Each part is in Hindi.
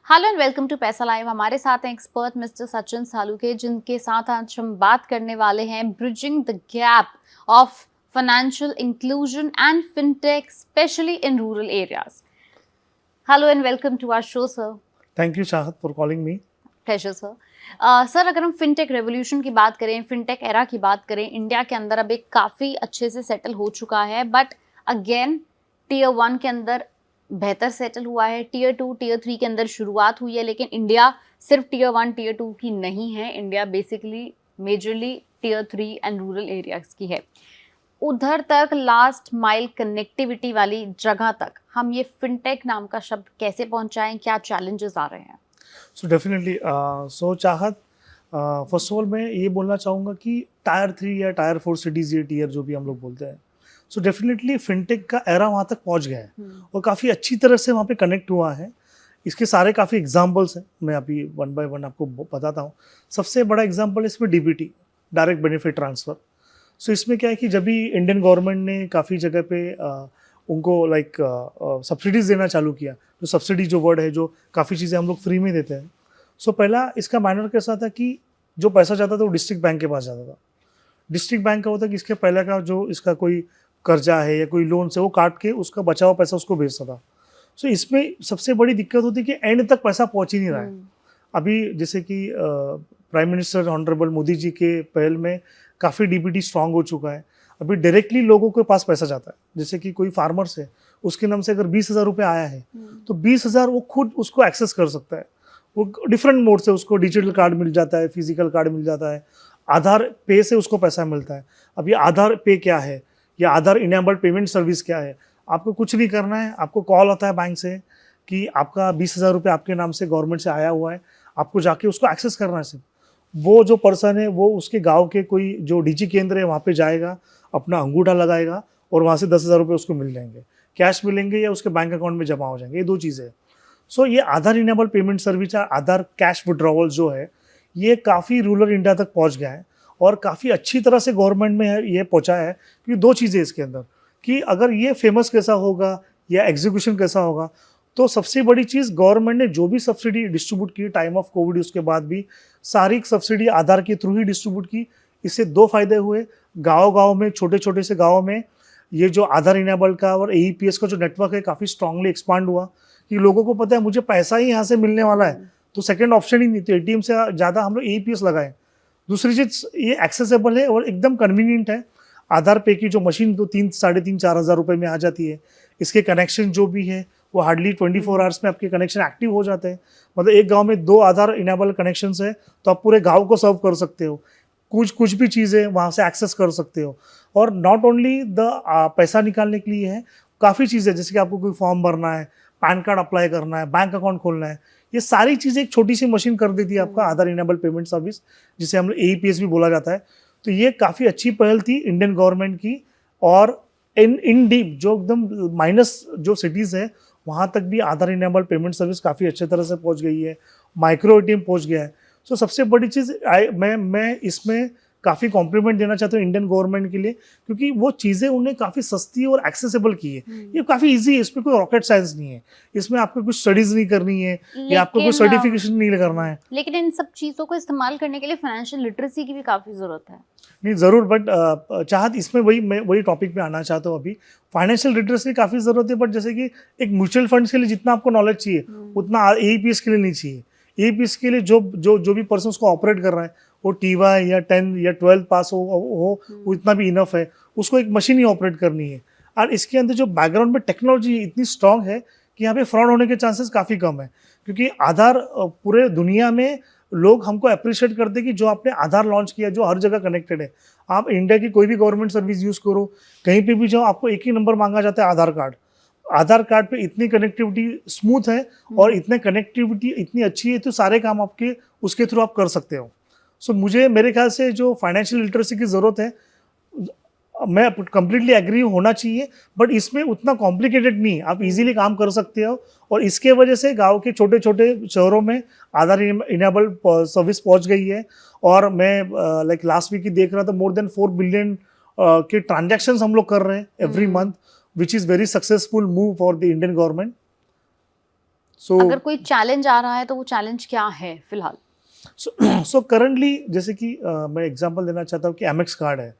हेलो एंड वेलकम टू पैसा लाइव। हमारे साथ हैं एक्सपर्ट मिस्टर सचिन सालुके, जिनके साथ आज हम बात करने वाले हैं bridging the gap of financial inclusion and fintech specially in rural areas. Hello and welcome to our show sir. Thank you Chahat for calling me. Pleasure sir. Sir, अगर हम फिनटेक रेवोल्यूशन की बात करें, फिनटेक एरा की बात करें, इंडिया के अंदर अब एक काफ़ी अच्छे से सेटल हो चुका है, बट अगेन टीयर 1 के अंदर बेहतर सेटल हुआ है, टीयर 2 टीयर 3 के अंदर शुरुआत हुई है, लेकिन इंडिया सिर्फ टीयर 1 टीयर 2 की नहीं है। India basically majorly tier 3 and rural areas की है। उधर तक लास्ट माइल कनेक्टिविटी वाली जगह तक हम ये फिनटेक नाम का शब्द कैसे पहुंचाएं, क्या चैलेंजेस आ रहे हैं? सो डेफिनेटली सो चाहत फर्स्ट ऑफ ऑल मैं ये बोलना चाहूँगा कि टायर 3 या टायर 4 सिटीज़, ये टीयर जो भी हम लोग बोलते हैं, सो डेफिनेटली फिनटेक का एरा वहाँ तक पहुँच गया है और काफ़ी अच्छी तरह से वहाँ पे कनेक्ट हुआ है। इसके सारे काफ़ी एग्जाम्पल्स हैं, मैं अभी वन बाय वन आपको बताता हूँ। सबसे बड़ा एग्जाम्पल है इसमें डीबीटी, डायरेक्ट बेनिफिट ट्रांसफ़र। सो इसमें क्या है कि जब भी इंडियन गवर्नमेंट ने काफ़ी जगह पे उनको लाइक सब्सिडीज़ देना चालू किया, तो सब्सिडी जो वर्ड है, जो काफ़ी चीज़ें हम लोग फ्री में देते हैं। सो पहला इसका मैनर कैसा था कि जो पैसा जाता था वो डिस्ट्रिक्ट बैंक के पास जाता था। डिस्ट्रिक्ट बैंक का होता है कि इसके पहले का जो इसका कोई कर्जा है या कोई लोन से वो काट के उसका बचा हुआ पैसा उसको भेजता था। सो इसमें सबसे बड़ी दिक्कत होती है कि एंड तक पैसा पहुंच ही नहीं रहा है। अभी जैसे कि prime minister honourable Modi ji के पहल में काफ़ी डीबीटी स्ट्रांग हो चुका है। अभी डायरेक्टली लोगों के पास पैसा जाता है। जैसे कि कोई फार्मर्स है, उसके नाम से अगर 20,000 रुपये आया है, तो 20,000 वो खुद उसको एक्सेस कर सकता है। वो डिफरेंट मोड से उसको डिजिटल कार्ड मिल जाता है, फिजिकल कार्ड मिल जाता है, आधार पे से उसको पैसा मिलता है। अब ये आधार पे क्या है, या आधार इनेबल्ड पेमेंट सर्विस क्या है? आपको कुछ नहीं करना है, आपको कॉल आता है बैंक से कि आपका 20,000 रुपये आपके नाम से गवर्नमेंट से आया हुआ है, आपको जाके उसको एक्सेस करना है। सिर्फ वो जो पर्सन है वो उसके गांव के कोई जो डीजी केंद्र है वहाँ पे जाएगा, अपना अंगूठा लगाएगा और वहाँ से 10,000 रुपये उसको मिल जाएंगे, कैश मिलेंगे या उसके बैंक अकाउंट में जमा हो जाएंगे। ये दो चीज़ें हैं। सो ये आधार इनेबल पेमेंट सर्विस, आधार कैश विड्रॉवल जो है, ये काफ़ी रूरल इंडिया तक पहुँच गया है और काफ़ी अच्छी तरह से गवर्नमेंट में ये पहुँचा है। क्योंकि दो चीज़ें इसके अंदर कि अगर ये फेमस कैसा होगा या एग्जीक्यूशन कैसा होगा, तो सबसे बड़ी चीज़ गवर्नमेंट ने जो भी सब्सिडी डिस्ट्रीब्यूट की टाइम ऑफ कोविड, उसके बाद भी सारी सब्सिडी आधार के थ्रू ही डिस्ट्रीब्यूट की। इससे दो फायदे हुए। गांव-गांव में, छोटे-छोटे से गाँव में ये जो आधार इनेबल का और एईपीएस का जो नेटवर्क है काफ़ी स्ट्रांगली एक्सपांड हुआ कि लोगों को पता है मुझे पैसा ही यहाँ से मिलने वाला है, तो सेकंड ऑप्शन ही नहीं, तो एटीएम से ज़्यादा हम लोग एईपीएस लगाएं। दूसरी चीज़, ये एक्सेसिबल है और एकदम कन्वीनियंट है। आधार पे की जो मशीन तो 3 साढ़े 3-4 हज़ार रुपये में आ जाती है। इसके कनेक्शन जो भी है वो हार्डली 24 आवर्स में आपके कनेक्शन एक्टिव हो जाते हैं। मतलब एक गांव में 2 आधार इनेबल कनेक्शंस है तो आप पूरे गांव को सर्व कर सकते हो। कुछ भी चीज़ें वहाँ से एक्सेस कर सकते हो। और नॉट ओनली द पैसा निकालने के लिए है, काफ़ी चीज़ें जैसे कि आपको कोई फॉर्म भरना है, पैन कार्ड अप्लाई करना है, बैंक अकाउंट खोलना है, ये सारी चीज़ें एक छोटी सी मशीन कर देती है आपका आधार इनेबल पेमेंट सर्विस, जिसे हम लोग एईपीएस भी बोला जाता है। तो ये काफ़ी अच्छी पहल थी इंडियन गवर्नमेंट की। और इन डीप जो एकदम माइनस जो सिटीज़ है वहाँ तक भी आधार इनेबल पेमेंट सर्विस काफ़ी अच्छे तरह से पहुँच गई है। माइक्रो एटीएम पहुँच गया है। सो सबसे बड़ी चीज़ मैं इसमें काफ़ी कॉम्प्लीमेंट देना चाहता हूँ इंडियन गवर्नमेंट के लिए, क्योंकि वो चीज़ें उन्हें काफ़ी सस्ती और एक्सेसिबल की है। ये काफ़ी इजी है, इसमें कोई रॉकेट साइंस नहीं है, इसमें आपको कुछ स्टडीज़ नहीं करनी है या आपको कोई सर्टिफिकेशन नहीं करना है। लेकिन इन सब चीज़ों को इस्तेमाल करने के लिए फाइनेंशियल लिटरेसी की भी काफ़ी ज़रूरत है। नहीं ज़रूर, बट चाहत इसमें मैं वही टॉपिक पे आना चाहता हूँ अभी। फाइनेंशियल लिटरेसी काफ़ी ज़रूरत है, बट जैसे कि एक म्यूचुअल फंड्स के लिए जितना आपको नॉलेज चाहिए उतना एईपीएस के लिए नहीं चाहिए। एईपीएस के लिए जो भी पर्सन उसको ऑपरेट कर रहा है, वो टीवाई या 10 या 12 पास हो वो इतना भी इनफ है। उसको एक मशीन ही ऑपरेट करनी है। और इसके अंदर जो बैकग्राउंड में टेक्नोलॉजी इतनी स्ट्रांग है कि यहाँ पे फ्रॉड होने के चांसेस काफ़ी कम है। क्योंकि आधार पूरे दुनिया में लोग हमको अप्रिशिएट करते हैं कि जो आपने आधार लॉन्च किया, जो हर जगह कनेक्टेड है। आप इंडिया की कोई भी गवर्नमेंट सर्विस यूज़ करो, कहीं पे भी जाओ, आपको एक ही नंबर मांगा जाता है, आधार कार्ड। आधार कार्ड पे इतनी कनेक्टिविटी स्मूथ है और इतने कनेक्टिविटी इतनी अच्छी है, तो सारे काम आपके उसके थ्रू आप कर सकते हो। सो मुझे मेरे ख्याल से जो फाइनेंशियल लिटरेसी की ज़रूरत है, मैं कंप्लीटली एग्री होना चाहिए, बट इसमें उतना कॉम्प्लिकेटेड नहीं, आप इजीली काम कर सकते हो। और इसके वजह से गांव के छोटे छोटे शहरों में आधार इनेबल सर्विस पहुंच गई है। और मैं लाइक लास्ट वीक ही देख रहा था, मोर देन 4 बिलियन के ट्रांजैक्शंस हम लोग कर रहे हैं every month, which is very successful move for the Indian government. So अगर कोई चैलेंज आ रहा है तो वो चैलेंज क्या है फिलहाल? सो करंटली जैसे कि मैं एग्जांपल देना चाहता हूँ कि एमएक्स कार्ड है।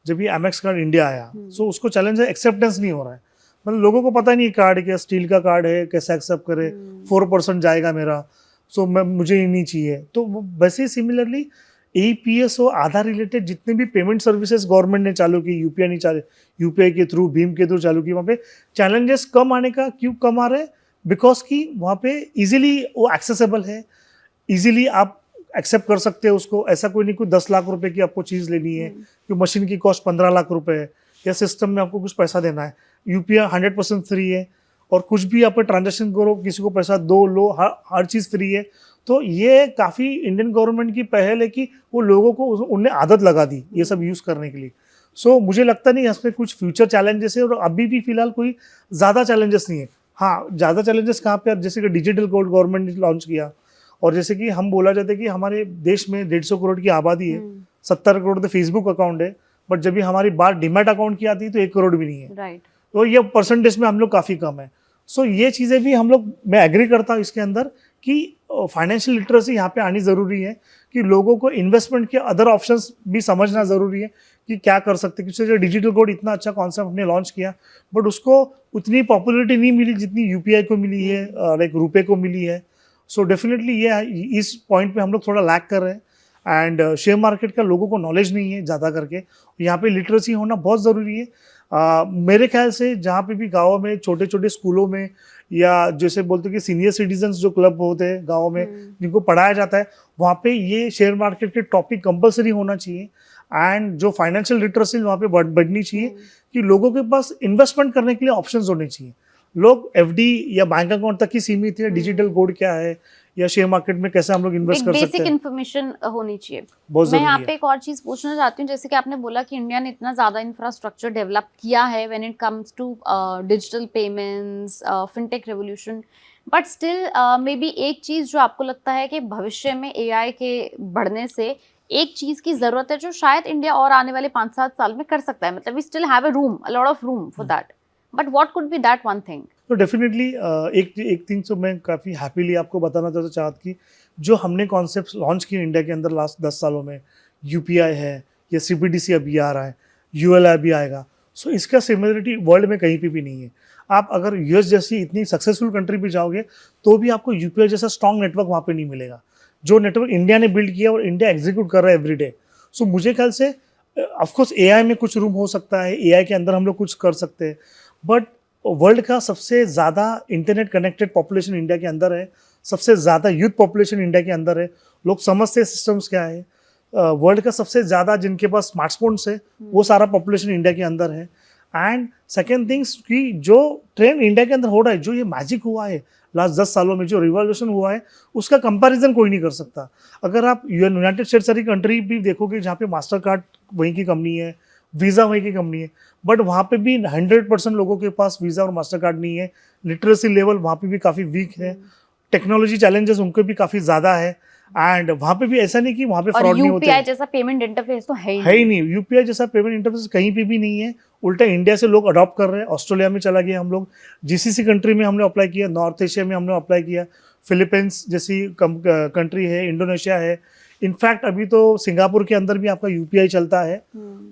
जब ये एमएक्स कार्ड इंडिया आया, सो उसको चैलेंज है, एक्सेप्टेंस नहीं हो रहा है। मतलब लोगों को पता नहीं कार्ड क्या, स्टील का कार्ड है, कैसे एक्सेप्ट करे, 4% जाएगा मेरा, सो मैं मुझे ये नहीं चाहिए। तो वैसे ही सिमिलरली APSO आधार रिलेटेड जितने भी पेमेंट सर्विसेज गवर्नमेंट ने चालू की, यूपीआई नहीं चालू, यूपीआई के थ्रू, भीम के थ्रू चालू की, वहाँ पे चैलेंजेस कम आने का क्यों कम आ रहे हैं? बिकॉज कि वहाँ पे इजीली वो एक्सेसिबल है, इजीली आप एक्सेप्ट कर सकते हैं उसको। ऐसा कोई नहीं कोई 10 लाख रुपए की आपको चीज़ लेनी है कि मशीन की कॉस्ट 15 लाख रुपए है, या सिस्टम में आपको कुछ पैसा देना है। यूपीआई 100% फ्री है, और कुछ भी आप ट्रांजेक्शन करो, किसी को पैसा दो लो, हर चीज़ फ्री है। तो ये काफ़ी इंडियन गवर्नमेंट की पहल है कि वो लोगों को उनने आदत लगा दी ये सब यूज़ करने के लिए। सो मुझे लगता नहीं इसमें कुछ फ्यूचर चैलेंजेस है, और अभी भी फिलहाल कोई ज़्यादा चैलेंजेस नहीं है। हाँ, ज़्यादा चैलेंजेस कहाँ पे, जैसे कि डिजिटल कोड गवर्नमेंट ने लॉन्च किया, और जैसे कि हम बोला जाता है कि हमारे देश में 150 करोड़ की आबादी है, 70 करोड़ तो फेसबुक अकाउंट है, बट जब भी हमारी बात डीमैट अकाउंट की आती है तो 1 करोड़ भी नहीं है। राइट। तो ये परसेंटेज में हम लोग काफ़ी कम है। सो ये चीज़ें भी हम लोग, मैं एग्री करता हूँ इसके अंदर कि फाइनेंशियल लिटरेसी यहाँ पे आनी ज़रूरी है, कि लोगों को इन्वेस्टमेंट के अदर ऑप्शंस भी समझना ज़रूरी है कि क्या कर सकते हैं। क्योंकि डिजिटल कोड इतना अच्छा कॉन्सेप्ट हमने लॉन्च किया, बट उसको उतनी पॉपुलरिटी नहीं मिली जितनी यूपीआई को मिली है, लाइक रुपए को मिली है। सो डेफिनेटली ये इस पॉइंट पे हम लोग थोड़ा लैक कर रहे हैं, एंड शेयर मार्केट का लोगों को नॉलेज नहीं है ज़्यादा करके। यहाँ पे लिटरेसी होना बहुत ज़रूरी है। मेरे ख्याल से जहाँ पे भी गाँव में छोटे छोटे स्कूलों में, या जैसे बोलते हैं कि सीनियर सिटीजन्स जो क्लब होते हैं गाँव में, जिनको पढ़ाया जाता है, वहाँ पे ये शेयर मार्केट के टॉपिक कंपलसरी होना चाहिए। एंड जो फाइनेंशियल लिटरेसी वहाँ पे बढ़नी चाहिए, कि लोगों के पास इन्वेस्टमेंट करने के लिए ऑप्शंस होने चाहिए। लोग एफडी या बैंक अकाउंट तक ही सीमित है, डिजिटल कोड क्या है, या शेयर मार्केट में कैसे हम लोग इन्वेस्ट कर सकते हैं, बेसिक इन्फॉर्मेशन होनी चाहिए। बहुत मैं यहाँ जरूरी पे है। एक और चीज पूछना चाहती हूँ, जैसे कि आपने बोला कि इंडिया ने इतना ज्यादा इंफ्रास्ट्रक्चर डेवलप किया है when it comes to digital payments, fintech revolution, but still may be एक चीज जो आपको लगता है कि भविष्य में एआई के बढ़ने से एक चीज की जरूरत है जो शायद इंडिया और आने वाले 5-7 साल में कर सकता है, मतलब we still have a lot of room for that, but what could be that one thing? तो डेफिनेटली एक थिंग तो मैं काफ़ी हैप्पीली आपको बताना चाहता कि जो हमने कॉन्सेप्ट लॉन्च किए इंडिया के अंदर लास्ट 10 सालों में, यूपीआई है, या सीबीडीसी अभी आ रहा है, यूएलआई भी आएगा। सो इसका सिमिलरिटी वर्ल्ड में कहीं पे भी नहीं है। आप अगर यूएस जैसी इतनी सक्सेसफुल कंट्री भी जाओगे तो भी आपको यूपीआई जैसा स्ट्रॉन्ग नेटवर्क वहाँ पे नहीं मिलेगा, जो नेटवर्क इंडिया ने बिल्ड किया और इंडिया एग्जीक्यूट कर रहा है एवरीडे। सो मुझे ख्याल से ऑफकोर्स एआई में कुछ रूम हो सकता है, एआई के अंदर हम लोग कुछ कर सकते हैं, बट वर्ल्ड का सबसे ज़्यादा इंटरनेट कनेक्टेड पॉपुलेशन इंडिया के अंदर है, सबसे ज़्यादा यूथ पॉपुलेशन इंडिया के अंदर है, लोग समझते हैं सिस्टम्स क्या है। वर्ल्ड का सबसे ज़्यादा जिनके पास स्मार्टफोन्स है वो सारा पॉपुलेशन इंडिया के अंदर है। एंड सेकेंड थिंग्स कि जो ट्रेंड इंडिया के अंदर हो रहा है, जो ये मैजिक हुआ है लास्ट 10 सालों में, जो रिवॉल्यूशन हुआ है, उसका कंपैरिजन कोई नहीं कर सकता। अगर आप यूनाइटेड स्टेट्स सारी कंट्री भी देखोगे जहाँ पे मास्टर कार्ड वहीं की कंपनी है, वीज़ा वहीं की कंपनी है, बट वहाँ पे भी 100% लोगों के पास वीज़ा और मास्टर कार्ड नहीं है। लिटरेसी लेवल वहाँ पे भी काफ़ी वीक है, टेक्नोलॉजी चैलेंजेस उनके भी काफ़ी ज़्यादा है, एंड वहाँ पे भी ऐसा नहीं कि वहाँ पे फ्रॉड नहीं होते। यूपीआई जैसा पेमेंट इंटरफेस तो है ही नहीं, यूपीआई जैसा पेमेंट इंटरफेस कहीं पे भी नहीं है। उल्टा इंडिया से लोग अडॉप्ट कर रहे हैं। ऑस्ट्रेलिया में चला गया, हम लोग जीसीसी कंट्री में हमने अप्लाई किया, नॉर्थ एशिया में हमने अप्लाई किया, फिलीपींस जैसी कंट्री है, इंडोनेशिया है, इनफैक्ट अभी तो सिंगापुर के अंदर भी आपका यूपीआई चलता है।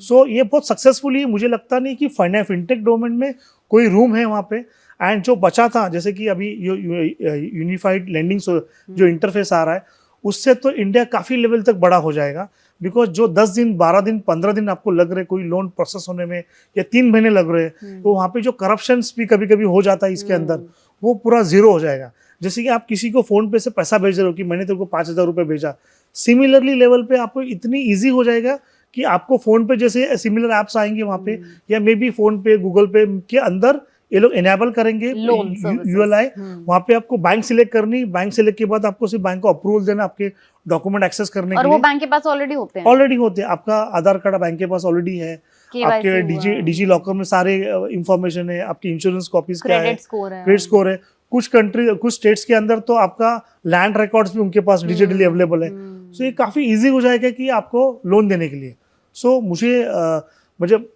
सो ये बहुत सक्सेसफुली, मुझे लगता नहीं कि फिनटेक डोमेन में कोई रूम है वहाँ पे। एंड जो बचा था, जैसे कि अभी यूनिफाइड लैंडिंग जो इंटरफेस आ रहा है, उससे तो इंडिया काफ़ी लेवल तक बड़ा हो जाएगा। बिकॉज जो 10 दिन 12 दिन 15 दिन आपको लग रहे कोई लोन प्रोसेस होने में, या 3 महीने लग रहे हैं, तो वहाँ पे जो करप्शन भी कभी कभी हो जाता है इसके अंदर, वो पूरा जीरो हो जाएगा। जैसे कि आप किसी को फ़ोन पे से पैसा भेज रहे हो कि मैंने तेरे को 5,000 रुपये भेजा, सिमिलरली लेवल पे आपको इतनी ईजी हो जाएगा कि आपको फ़ोन पे जैसे सिमिलर ऐप्स आएंगे वहाँ पे, या मे बी फ़ोन पे गूगल पे के अंदर ये लोग इनेबल करेंगे यूएलआई। वहाँ पे आपको बैंक सिलेक्ट करनी, बैंक सिलेक्ट के बाद आपको सिर्फ बैंक को अप्रूवल देना आपके डॉक्यूमेंट एक्सेस करने के लिए, और वो बैंक के पास ऑलरेडी होते हैं। आपका आधार कार्ड बैंक के पास ऑलरेडी है, आपके डिजी लॉकर में सारे इंफॉर्मेशन है, आपकी इंश्योरेंस कॉपीज क्या है, क्रेडिट स्कोर है। कुछ स्टेट्स के अंदर तो आपका लैंड रिकॉर्ड्स भी उनके पास डिजिटली अवेलेबल है। सो ये काफ़ी ईजी हो जाएगा कि आपको लोन देने के लिए। सो मुझे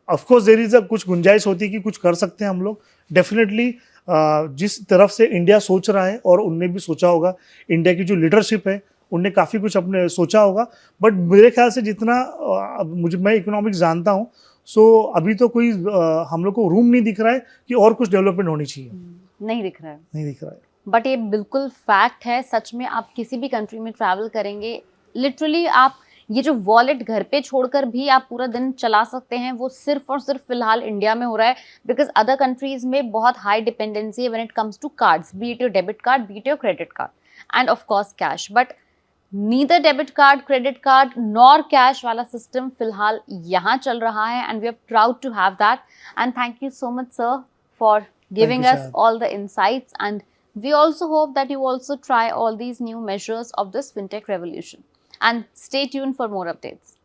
ऑफकोर्स देयर इज कुछ गुंजाइश होती है कि कुछ कर सकते हैं हम लोग डेफिनेटली। जिस तरफ से इंडिया सोच रहा है, और उनने भी सोचा होगा, इंडिया की जो लीडरशिप है उनने काफ़ी कुछ अपने सोचा होगा, बट मेरे ख्याल से जितना मैं इकोनॉमिक्स जानता हूँ, सो अभी तो कोई हम लोग को रूम नहीं दिख रहा है कि और कुछ डेवलपमेंट होनी चाहिए। नहीं दिख रहा है, नहीं दिख रहा है। बट ये बिल्कुल फैक्ट है। सच में आप किसी भी कंट्री में ट्रैवल करेंगे, लिटरली आप ये जो वॉलेट घर पे छोड़कर भी आप पूरा दिन चला सकते हैं, वो सिर्फ और सिर्फ फिलहाल इंडिया में हो रहा है, बिकॉज अदर कंट्रीज में बहुत हाई डिपेंडेंसी है when it comes to cards, be it your debit card, be it your credit card and of course cash, but neither debit card, credit card nor cash वाला सिस्टम फिलहाल यहाँ चल रहा है, and we are proud to have that. And thank you so much sir for giving you, us Shahad. all the insights, and we also hope that you also try all these new measures of this fintech revolution, and stay tuned for more updates.